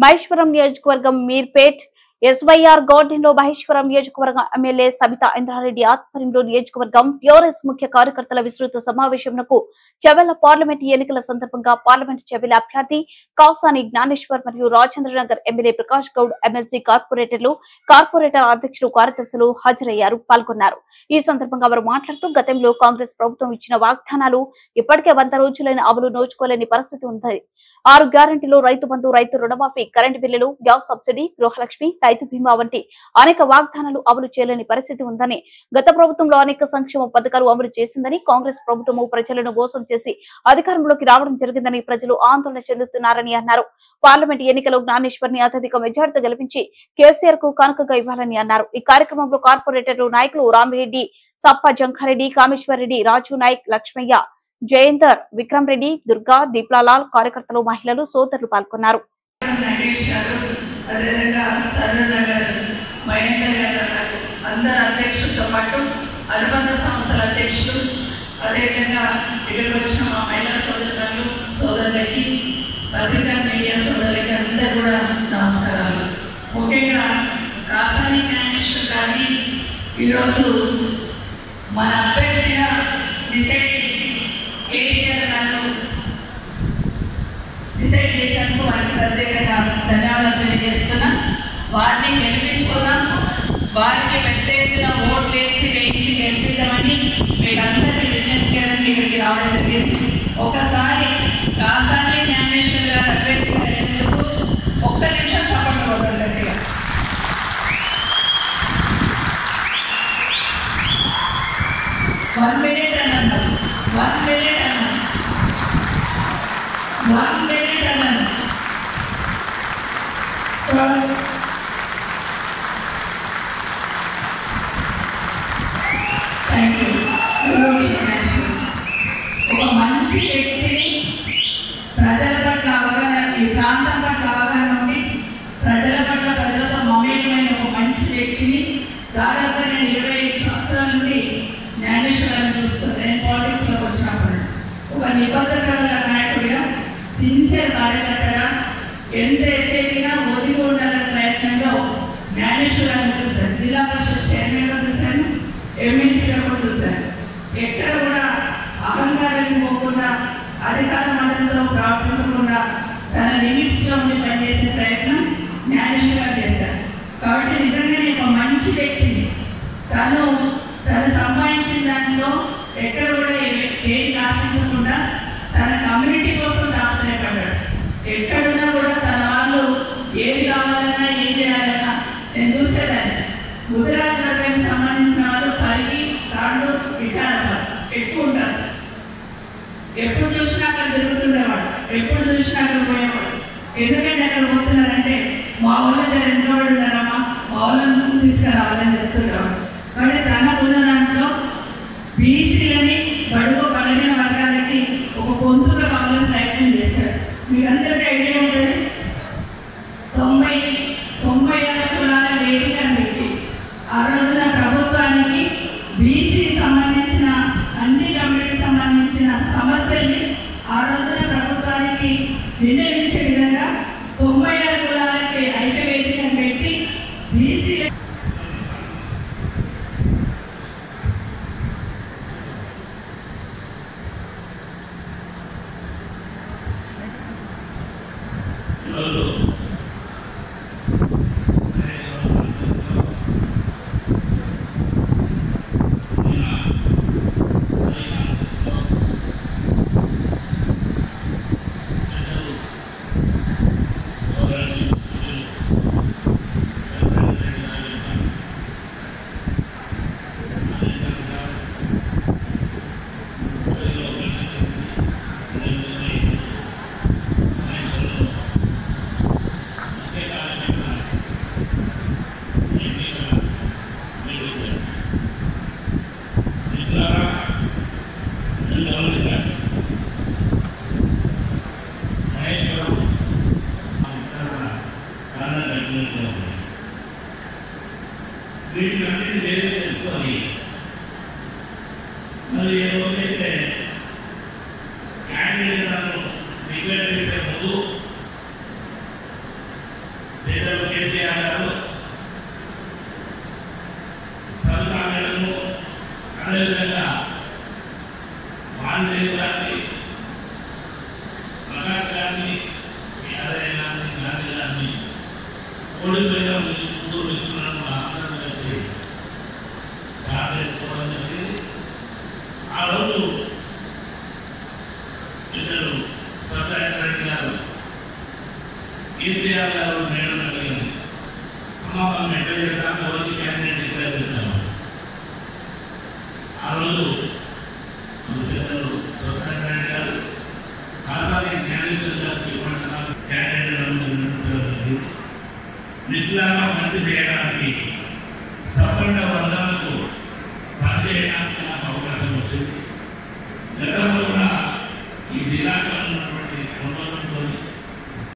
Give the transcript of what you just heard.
మహేశ్వరం నియోజకవర్గం Meerpet SYR garden లో మహేశ్వరం నియోజకవర్గం ఎమ్మెల్యే సబితా ఇంద్రారెడ్డి ఆధ్వర్యంలో నియోజకవర్గం టీఆర్ఎస్ ముఖ్య కార్యకర్తల విస్తృత సమావేశంకు చెవెళ్ల పార్లమెంట్ ఎన్నికల సందర్భంగా పార్లమెంట్ చెవెళ్ల అభ్యర్థి కాసాని జ్ఞానేశ్వర్ మరియు రాజేంద్రనగర్ ఎమ్మెల్యే ప్రకాష్ గౌడ్ ఎమ్మెల్సీ కార్పొరేటర్లు కార్పొరేటర్ అధ్యక్షులు కార్యదర్శులు హాజరయ్యారు పాల్గొన్నారు। ఈ సందర్భంగా వారు మాట్లాడుతూ గతంలో కాంగ్రెస్ ప్రభుత్వం ఇచ్చిన వాగ్దానాలు ఇప్పటికే 100 రోజులైన అమలు నోచుకోలేని పరిస్థితి ఉంది। 6 గ్యారంటీలు రైతు బంధు రైతు రుణమాఫీ కరెంటు బిల్లులు గ్యాస్ సబ్సిడీ గృహలక్ష్మి రైతు బీమా వంటి అనేక వాగ్దానాలు అమలు చేయలేని పరిస్థితి ఉందని గత ప్రభుత్వంలో అనేక సంక్షేమ పథకాలు అమలు చేసిందని కాంగ్రెస్ ప్రభుత్వము ప్రజలను మోసం చేసి అధికారంలోకి రావడం జరిగిందని ప్రజలు ఆందోళన చెందుతున్నారని అన్నారు। పార్లమెంట్ ఎన్నికలో జ్ఞానేశ్వర్ ని అత్యధిక మెజార్టీతో గెలిపించి కేసీఆర్ కు కానుకగా ఇవ్వాలని అన్నారు। ఈ కార్యక్రమంలో కార్పొరేటర్లు నాయకులు రామిరెడ్డి సప్ప జంఖారెడ్డి కామేశ్వర్ రెడ్డి రాజు నాయక్ లక్ష్మయ్య జయేందర్ విక్రమ్ రెడ్డి దుర్గా దీప్లాలాల్ కార్యకర్తలు మహిళలు సోదరులు పాల్గొన్నారు। అందరు అధ్యక్షులతో పాటు అనుబంధ సంస్థల అధ్యక్షులు అదేవిధంగా ఇక్కడికి వచ్చిన మా మహిళా సోదరులు సోదరులకి పత్రికా మీడియా సోదరులకి అందరూ కూడా నమస్కారాలు। ముఖ్యంగా కాసాని జ్ఞానేశ్వర్ గారిని ఈరోజు మన అభ్యర్థిగా డిసైడ్ చేసి కేసీఆర్ గారు డిసైడ్ చేసినందుకు వారికి ప్రత్యేకంగా ధన్యవాదాలు తెలియజేస్తున్నా। వారిని గెలిపించుకుందాం, వారికి పెద్ద ఎత్తున ఓట్లు వేయించి గెలిపిద్దామని మీరందరికీ విజ్ఞప్తి చేయడానికి ఇక్కడికి రావడం జరిగింది। ఒకసారి కాసాని జ్ఞానేశ్వర్ గారు అభ్యర్థిగా ఎందుకు ఒక్క నిమిషం చప్పట్లు కొట్టండి। 1 minute అన్నారు, 1 minute అన్నారు, 1 minute అన్నారు। Thank you. ఒక మంచి వ్యక్తిని ప్రజల పట్ల అవగాహన, ఈ ప్రాంతం పట్ల అవగాహన ఉండి ప్రజల పట్ల ప్రజలతో మమేకమైన ఒక మంచి వ్యక్తిని దాదాపుగా నేను 25 సంవత్సరాల నుండి జ్ఞానేశ్వరాన్ని చూస్తుంది। నేను పాలిటిక్స్లోకి వచ్చినప్పుడు ఒక నిబద్ధత గల నాయకుడిగా సిన్సియర్ కార్యకర్తగా ఎంత ఎత్తైనా ఒదిగి ఉండాలనే ప్రయత్నంలో జ్ఞానేశ్వరాన్ని చూశాను। జిల్లా పరిషత్ చైర్మన్గా చూశాను, ఎమ్మెల్సీగా కూడా చూశాను। ఎక్కడ కూడా అహంకారానికి పోకుండా అధికార మండలితో ప్రవర్తించకుండా తన లిమిట్స్లో ఉండి పనిచేసే ప్రయత్నం జ్ఞానేశ్వర చేశారు। కాబట్టి నిజంగా నేను ఒక మంచి వ్యక్తిని, తను సంపాదించిన దాంట్లో ఎక్కడ కూడా ఏది ఆశించకుండా తన కమ్యూనిటీ కోసం తాపత్రయపడ్డాడు। ఎక్కడున్నా కూడా తన వాళ్ళు ఏది కావాలన్నా ఏం చేయాలన్నా నేను చూసేదాన్ని। గుజరాత్ వర్గానికి సంబంధించిన వాళ్ళు పరిగి తాండు వికారాబాద్ ఎక్కువ ఉంటారు। ఎప్పుడు చూసినా అక్కడ తిరుగుతుండేవాడు, ఎప్పుడు చూసినా అక్కడ పోయేవాడు। ఎందుకంటే అక్కడ పోతున్నారంటే మా ఊళ్ళో ఎంత వాళ్ళు ఉన్నారమ్మా, మా వాళ్ళని తీసుకురావాలని చెప్తుండేవాడు। కాబట్టి తనకున్న దాంట్లో బీసీలని బడుగు బలహీన వర్గాలకి ఒక పొందుగా కావాలని ప్రయత్నం చేశాడు। మీకు అందరికీ ఐడియా ఉంటుంది, 96 కులాల వేదికను పెట్టి ఆ రోజున ప్రభుత్వానికి బీసీ సంబంధించిన అన్ని కమ్యూనిటీకి సంబంధించిన సమస్యల్ని ఆ రోజున ప్రభుత్వానికి విన్నవించే విధంగా 96 కులాలకి ఐక్య వేదికను పెట్టి బీసీ వీటిని తెలుసుకొని మరి ఏదైతే క్యాండిడేట్లను డిక్లేర్ చేసే ముందు కేసీఆర్ గారు సదుపాయాలను అదేవిధంగా వాల్మీకి గారిని ప్రకాష్ గారిని యాదయ్య గారిని గాంధీ గారిని ఓడిపోయిన ముందు వ్యక్తులను అందరం కలిసి ప్రార్థించుకోవడం జరిగింది. ఆ రోజు ఇద్దరు సత్యనారాయణ గారు కేసీఆర్ గారు మేడం కలిగింది. అమ్మ మనం ఎట్లా చేస్తాం ఎవరికి క్యాండిడేట్ డిక్లేర్ చేస్తాము. ఆ రోజు మన పెద్దలు సత్యనారాయణ గారు కావాలి క్యాండిడేట్ క్యాండిడేట్ నిధులుగా మంచి చేయడానికి సఫల వర్గాలకు పనిచేయడానికి నాకు అవకాశం వచ్చింది. గతంలో కూడా ఈ జిల్లాలో